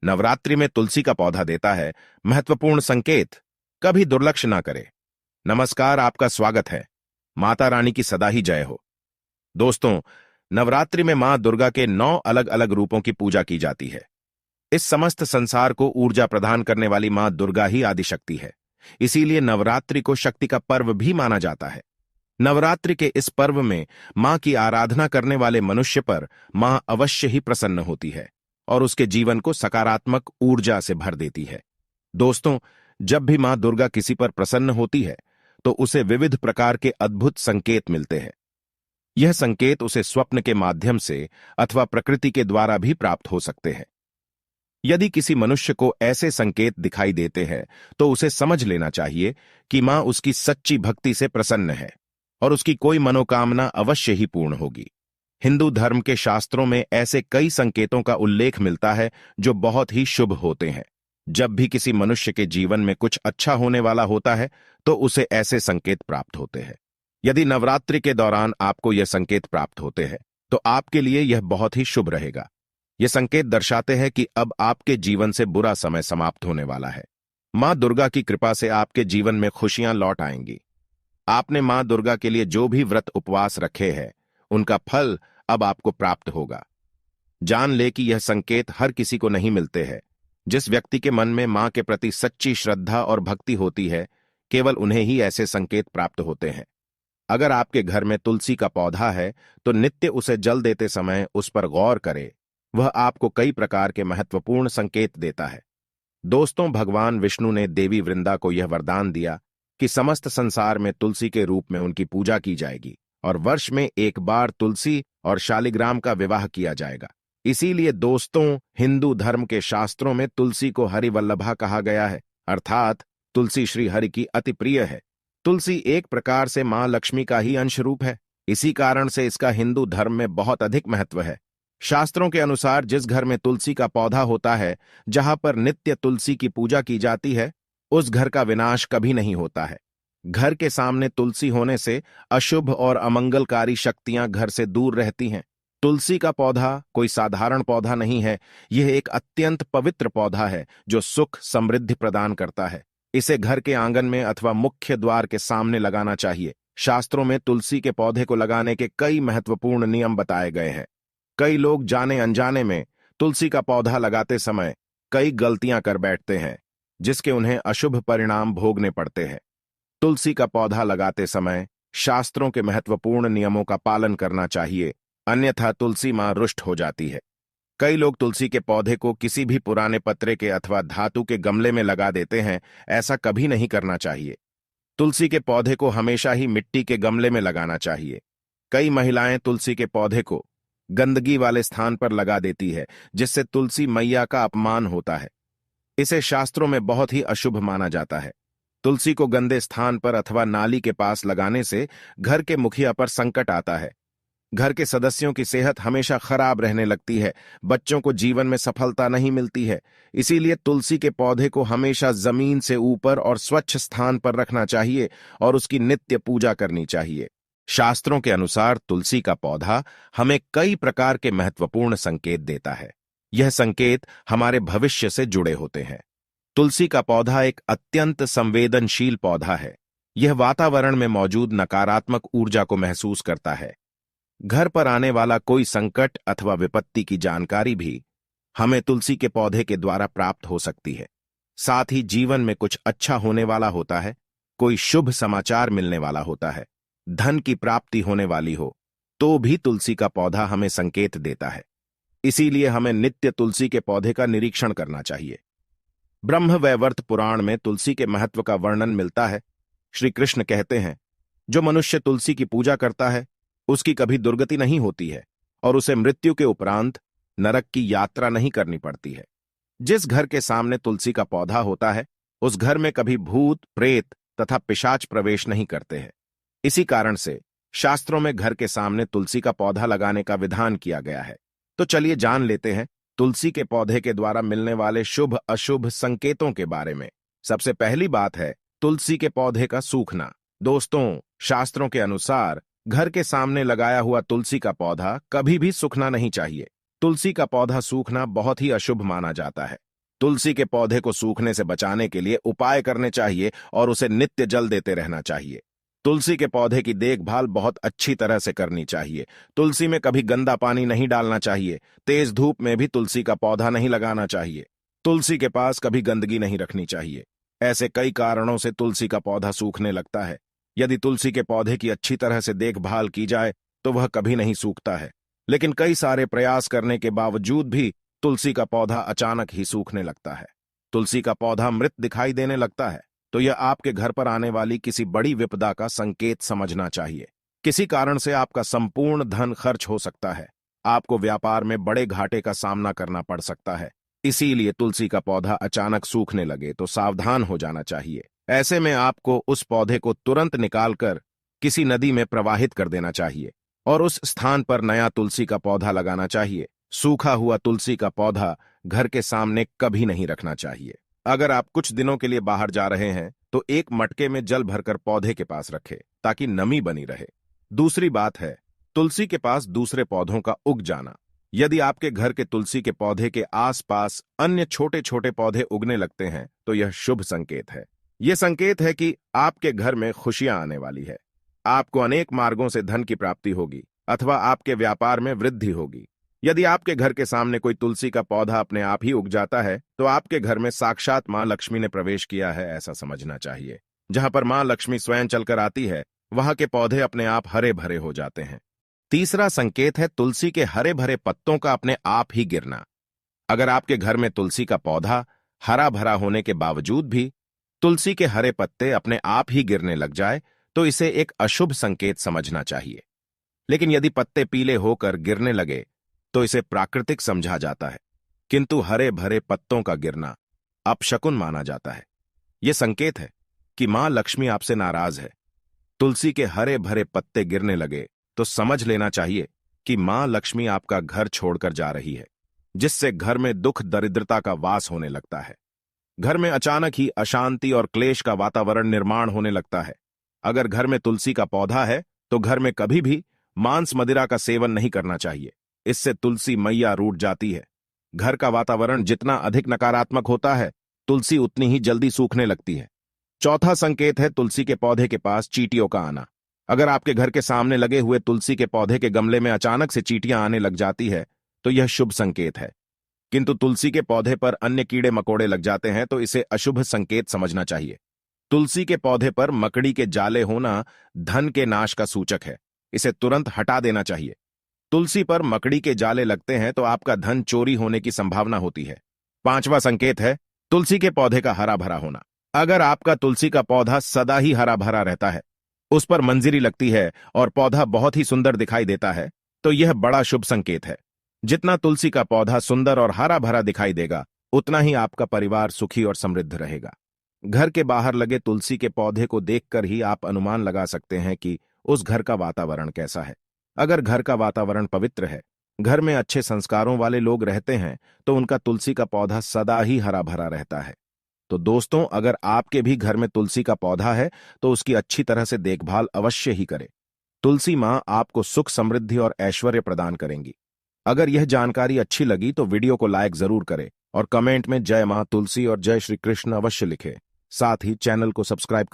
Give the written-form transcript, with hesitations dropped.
नवरात्रि में तुलसी का पौधा देता है महत्वपूर्ण संकेत। कभी दुर्लक्ष्य ना करें। नमस्कार, आपका स्वागत है। माता रानी की सदा ही जय हो। दोस्तों, नवरात्रि में मां दुर्गा के 9 अलग अलग रूपों की पूजा की जाती है। इस समस्त संसार को ऊर्जा प्रदान करने वाली मां दुर्गा ही आदिशक्ति है। इसीलिए नवरात्रि को शक्ति का पर्व भी माना जाता है। नवरात्रि के इस पर्व में मां की आराधना करने वाले मनुष्य पर मां अवश्य ही प्रसन्न होती है और उसके जीवन को सकारात्मक ऊर्जा से भर देती है। दोस्तों, जब भी मां दुर्गा किसी पर प्रसन्न होती है तो उसे विविध प्रकार के अद्भुत संकेत मिलते हैं। यह संकेत उसे स्वप्न के माध्यम से अथवा प्रकृति के द्वारा भी प्राप्त हो सकते हैं। यदि किसी मनुष्य को ऐसे संकेत दिखाई देते हैं तो उसे समझ लेना चाहिए कि मां उसकी सच्ची भक्ति से प्रसन्न है और उसकी कोई मनोकामना अवश्य ही पूर्ण होगी। हिंदू धर्म के शास्त्रों में ऐसे कई संकेतों का उल्लेख मिलता है जो बहुत ही शुभ होते हैं। जब भी किसी मनुष्य के जीवन में कुछ अच्छा होने वाला होता है तो उसे ऐसे संकेत प्राप्त होते हैं। यदि नवरात्रि के दौरान आपको यह संकेत प्राप्त होते हैं तो आपके लिए यह बहुत ही शुभ रहेगा। ये संकेत दर्शाते हैं कि अब आपके जीवन से बुरा समय समाप्त होने वाला है। मां दुर्गा की कृपा से आपके जीवन में खुशियां लौट आएंगी। आपने मां दुर्गा के लिए जो भी व्रत उपवास रखे हैं उनका फल अब आपको प्राप्त होगा। जान ले कि यह संकेत हर किसी को नहीं मिलते हैं। जिस व्यक्ति के मन में मां के प्रति सच्ची श्रद्धा और भक्ति होती है, केवल उन्हें ही ऐसे संकेत प्राप्त होते हैं। अगर आपके घर में तुलसी का पौधा है तो नित्य उसे जल देते समय उस पर गौर करें। वह आपको कई प्रकार के महत्वपूर्ण संकेत देता है। दोस्तों, भगवान विष्णु ने देवी वृंदा को यह वरदान दिया कि समस्त संसार में तुलसी के रूप में उनकी पूजा की जाएगी और वर्ष में एक बार तुलसी और शालिग्राम का विवाह किया जाएगा। इसीलिए दोस्तों, हिंदू धर्म के शास्त्रों में तुलसी को हरिवल्लभा कहा गया है, अर्थात तुलसी श्री हरि की अति प्रिय है। तुलसी एक प्रकार से मां लक्ष्मी का ही अंश रूप है। इसी कारण से इसका हिंदू धर्म में बहुत अधिक महत्व है। शास्त्रों के अनुसार जिस घर में तुलसी का पौधा होता है, जहां पर नित्य तुलसी की पूजा की जाती है, उस घर का विनाश कभी नहीं होता है। घर के सामने तुलसी होने से अशुभ और अमंगलकारी शक्तियां घर से दूर रहती हैं। तुलसी का पौधा कोई साधारण पौधा नहीं है। यह एक अत्यंत पवित्र पौधा है जो सुख समृद्धि प्रदान करता है। इसे घर के आंगन में अथवा मुख्य द्वार के सामने लगाना चाहिए। शास्त्रों में तुलसी के पौधे को लगाने के कई महत्वपूर्ण नियम बताए गए हैं। कई लोग जाने अनजाने में तुलसी का पौधा लगाते समय कई गलतियां कर बैठते हैं, जिसके उन्हें अशुभ परिणाम भोगने पड़ते हैं। तुलसी का पौधा लगाते समय शास्त्रों के महत्वपूर्ण नियमों का पालन करना चाहिए, अन्यथा तुलसी मां रुष्ट हो जाती है। कई लोग तुलसी के पौधे को किसी भी पुराने पत्रे के अथवा धातु के गमले में लगा देते हैं। ऐसा कभी नहीं करना चाहिए। तुलसी के पौधे को हमेशा ही मिट्टी के गमले में लगाना चाहिए। कई महिलाएं तुलसी के पौधे को गंदगी वाले स्थान पर लगा देती है, जिससे तुलसी मैया का अपमान होता है। इसे शास्त्रों में बहुत ही अशुभ माना जाता है। तुलसी को गंदे स्थान पर अथवा नाली के पास लगाने से घर के मुखिया पर संकट आता है। घर के सदस्यों की सेहत हमेशा खराब रहने लगती है। बच्चों को जीवन में सफलता नहीं मिलती है। इसीलिए तुलसी के पौधे को हमेशा जमीन से ऊपर और स्वच्छ स्थान पर रखना चाहिए और उसकी नित्य पूजा करनी चाहिए। शास्त्रों के अनुसार तुलसी का पौधा हमें कई प्रकार के महत्वपूर्ण संकेत देता है। यह संकेत हमारे भविष्य से जुड़े होते हैं। तुलसी का पौधा एक अत्यंत संवेदनशील पौधा है। यह वातावरण में मौजूद नकारात्मक ऊर्जा को महसूस करता है। घर पर आने वाला कोई संकट अथवा विपत्ति की जानकारी भी हमें तुलसी के पौधे के द्वारा प्राप्त हो सकती है। साथ ही जीवन में कुछ अच्छा होने वाला होता है, कोई शुभ समाचार मिलने वाला होता है, धन की प्राप्ति होने वाली हो, तो भी तुलसी का पौधा हमें संकेत देता है। इसीलिए हमें नित्य तुलसी के पौधे का निरीक्षण करना चाहिए। ब्रह्म वैवर्त पुराण में तुलसी के महत्व का वर्णन मिलता है। श्री कृष्ण कहते हैं, जो मनुष्य तुलसी की पूजा करता है उसकी कभी दुर्गति नहीं होती है और उसे मृत्यु के उपरांत नरक की यात्रा नहीं करनी पड़ती है। जिस घर के सामने तुलसी का पौधा होता है उस घर में कभी भूत, प्रेत तथा पिशाच प्रवेश नहीं करते हैं। इसी कारण से शास्त्रों में घर के सामने तुलसी का पौधा लगाने का विधान किया गया है। तो चलिए जान लेते हैं तुलसी के पौधे के द्वारा मिलने वाले शुभ अशुभ संकेतों के बारे में। सबसे पहली बात है तुलसी के पौधे का सूखना। दोस्तों, शास्त्रों के अनुसार घर के सामने लगाया हुआ तुलसी का पौधा कभी भी सूखना नहीं चाहिए। तुलसी का पौधा सूखना बहुत ही अशुभ माना जाता है। तुलसी के पौधे को सूखने से बचाने के लिए उपाय करने चाहिए और उसे नित्य जल देते रहना चाहिए। तुलसी के पौधे की देखभाल बहुत अच्छी तरह से करनी चाहिए। तुलसी में कभी गंदा पानी नहीं डालना चाहिए। तेज धूप में भी तुलसी का पौधा नहीं लगाना चाहिए। तुलसी के पास कभी गंदगी नहीं रखनी चाहिए। ऐसे कई कारणों से तुलसी का पौधा सूखने लगता है। यदि तुलसी के पौधे की अच्छी तरह से देखभाल की जाए तो वह कभी नहीं सूखता है, लेकिन कई सारे प्रयास करने के बावजूद भी तुलसी का पौधा अचानक ही सूखने लगता है। तुलसी का पौधा मृत दिखाई देने लगता है तो यह आपके घर पर आने वाली किसी बड़ी विपदा का संकेत समझना चाहिए। किसी कारण से आपका संपूर्ण धन खर्च हो सकता है। आपको व्यापार में बड़े घाटे का सामना करना पड़ सकता है। इसीलिए तुलसी का पौधा अचानक सूखने लगे तो सावधान हो जाना चाहिए। ऐसे में आपको उस पौधे को तुरंत निकालकर किसी नदी में प्रवाहित कर देना चाहिए और उस स्थान पर नया तुलसी का पौधा लगाना चाहिए। सूखा हुआ तुलसी का पौधा घर के सामने कभी नहीं रखना चाहिए। अगर आप कुछ दिनों के लिए बाहर जा रहे हैं तो एक मटके में जल भरकर पौधे के पास रखें ताकि नमी बनी रहे। दूसरी बात है तुलसी के पास दूसरे पौधों का उग जाना। यदि आपके घर के तुलसी के पौधे के आसपास अन्य छोटे छोटे पौधे उगने लगते हैं तो यह शुभ संकेत है। यह संकेत है कि आपके घर में खुशियां आने वाली है। आपको अनेक मार्गों से धन की प्राप्ति होगी अथवा आपके व्यापार में वृद्धि होगी। यदि आपके घर के सामने कोई तुलसी का पौधा अपने आप ही उग जाता है तो आपके घर में साक्षात मां लक्ष्मी ने प्रवेश किया है, ऐसा समझना चाहिए। जहां पर मां लक्ष्मी स्वयं चलकर आती है वहां के पौधे अपने आप हरे भरे हो जाते हैं। तीसरा संकेत है तुलसी के हरे भरे पत्तों का अपने आप ही गिरना। अगर आपके घर में तुलसी का पौधा हरा भरा होने के बावजूद भी तुलसी के हरे पत्ते अपने आप ही गिरने लग जाए तो इसे एक अशुभ संकेत समझना चाहिए। लेकिन यदि पत्ते पीले होकर गिरने लगे तो इसे प्राकृतिक समझा जाता है, किंतु हरे भरे पत्तों का गिरना अपशकुन माना जाता है। यह संकेत है कि मां लक्ष्मी आपसे नाराज है। तुलसी के हरे भरे पत्ते गिरने लगे तो समझ लेना चाहिए कि मां लक्ष्मी आपका घर छोड़कर जा रही है, जिससे घर में दुख दरिद्रता का वास होने लगता है। घर में अचानक ही अशांति और क्लेश का वातावरण निर्माण होने लगता है। अगर घर में तुलसी का पौधा है तो घर में कभी भी मांस मदिरा का सेवन नहीं करना चाहिए। इससे तुलसी मैया रूठ जाती है। घर का वातावरण जितना अधिक नकारात्मक होता है तुलसी उतनी ही जल्दी सूखने लगती है। चौथा संकेत है तुलसी के पौधे के पास चींटियों का आना। अगर आपके घर के सामने लगे हुए तुलसी के पौधे के गमले में अचानक से चींटियां आने लग जाती है तो यह शुभ संकेत है, किंतु तुलसी के पौधे पर अन्य कीड़े मकोड़े लग जाते हैं तो इसे अशुभ संकेत समझना चाहिए। तुलसी के पौधे पर मकड़ी के जाले होना धन के नाश का सूचक है। इसे तुरंत हटा देना चाहिए। तुलसी पर मकड़ी के जाले लगते हैं तो आपका धन चोरी होने की संभावना होती है। पांचवा संकेत है तुलसी के पौधे का हरा भरा होना। अगर आपका तुलसी का पौधा सदा ही हरा भरा रहता है, उस पर मंजरी लगती है और पौधा बहुत ही सुंदर दिखाई देता है तो यह बड़ा शुभ संकेत है। जितना तुलसी का पौधा सुंदर और हरा भरा दिखाई देगा उतना ही आपका परिवार सुखी और समृद्ध रहेगा। घर के बाहर लगे तुलसी के पौधे को देखकर ही आप अनुमान लगा सकते हैं कि उस घर का वातावरण कैसा है। अगर घर का वातावरण पवित्र है, घर में अच्छे संस्कारों वाले लोग रहते हैं तो उनका तुलसी का पौधा सदा ही हरा भरा रहता है। तो दोस्तों, अगर आपके भी घर में तुलसी का पौधा है तो उसकी अच्छी तरह से देखभाल अवश्य ही करें। तुलसी मां आपको सुख, समृद्धि और ऐश्वर्य प्रदान करेंगी। अगर यह जानकारी अच्छी लगी तो वीडियो को लाइक जरूर करें और कमेंट में जय मां तुलसी और जय श्री कृष्ण अवश्य लिखें। साथ ही चैनल को सब्सक्राइब कर